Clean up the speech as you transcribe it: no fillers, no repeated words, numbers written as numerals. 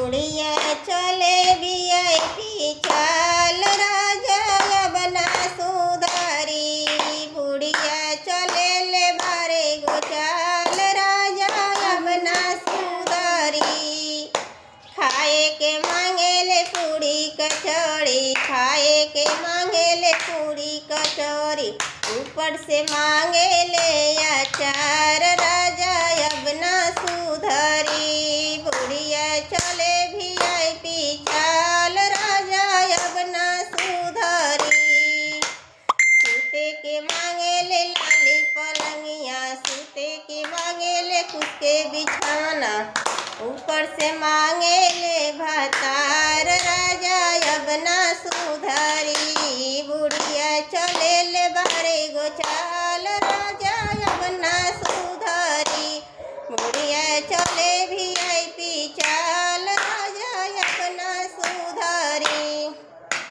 बुढ़िया चले वीआईपी चाल राजा बना सुधारी। बुढ़िया चले ले बारे गो चाल राजा बना सुधारी। खाए के मांगे ले पूरी कचौड़ी, खाए के मांगे ले पूरी कचौड़ी, ऊपर से मांगे ले अचार राजा अब ना सुधरी। बुढ़िया चले वीआईपी चाल राजा अब ना सुधरी। सूते के मांगे ले लाली पलंगिया, सूते के मांगे ले कुछ के बिछाना, ऊपर से मांगे ले भाता